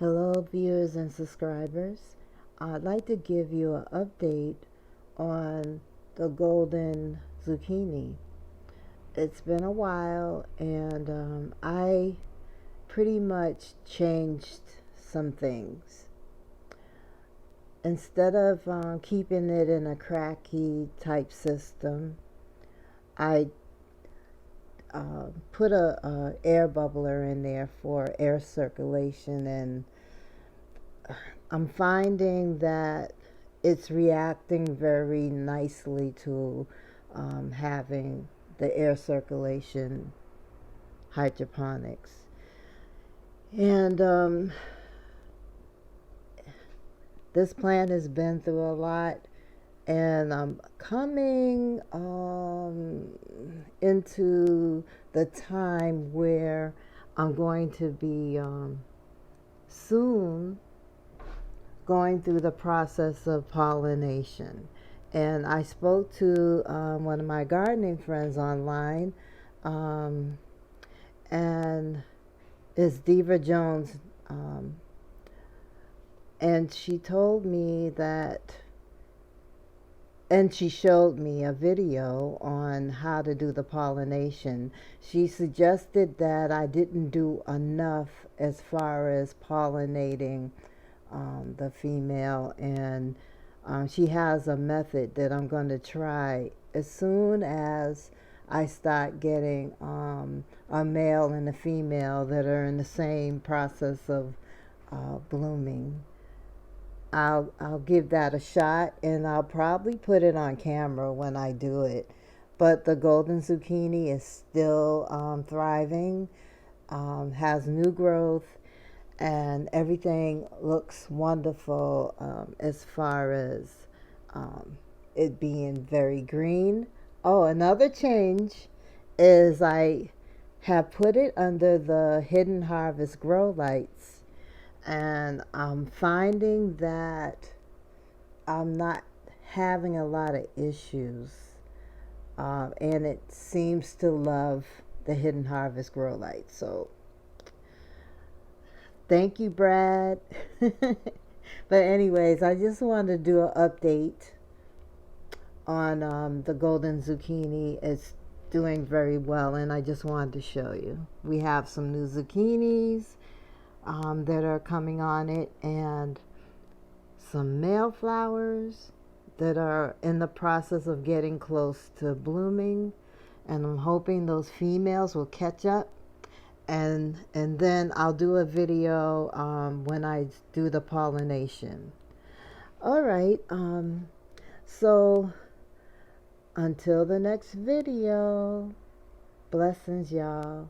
Hello viewers and subscribers. I'd like to give you an update on the Golden Zucchini. It's been a while and I pretty much changed some things. Instead of keeping it in a Kratky type system, I put a air bubbler in there for air circulation, and I'm finding that it's reacting very nicely to having the air circulation hydroponics. And this plant has been through a lot, and I'm coming into the time where I'm going to be soon going through the process of pollination. And I spoke to one of my gardening friends online, and it's Diva Jones, and she told me that, and she showed me a video on how to do the pollination. She suggested that I didn't do enough as far as pollinating the female, and she has a method that I'm going to try as soon as I start getting a male and a female that are in the same process of blooming. I'll give that a shot, and I'll probably put it on camera when I do it. But the Golden Zucchini is still thriving, has new growth, and everything looks wonderful as far as it being very green. Oh, another change is I have put it under the Hidden Harvest grow lights, and I'm finding that I'm not having a lot of issues, and it seems to love the Hidden Harvest grow lights. So thank you, Brad. But anyways, I just wanted to do an update on the Golden Zucchini. It's doing very well, and I just wanted to show you. We have some new zucchinis that are coming on it, and some male flowers that are in the process of getting close to blooming, and I'm hoping those females will catch up, and then I'll do a video when I do the pollination. All right, so until the next video, blessings, y'all.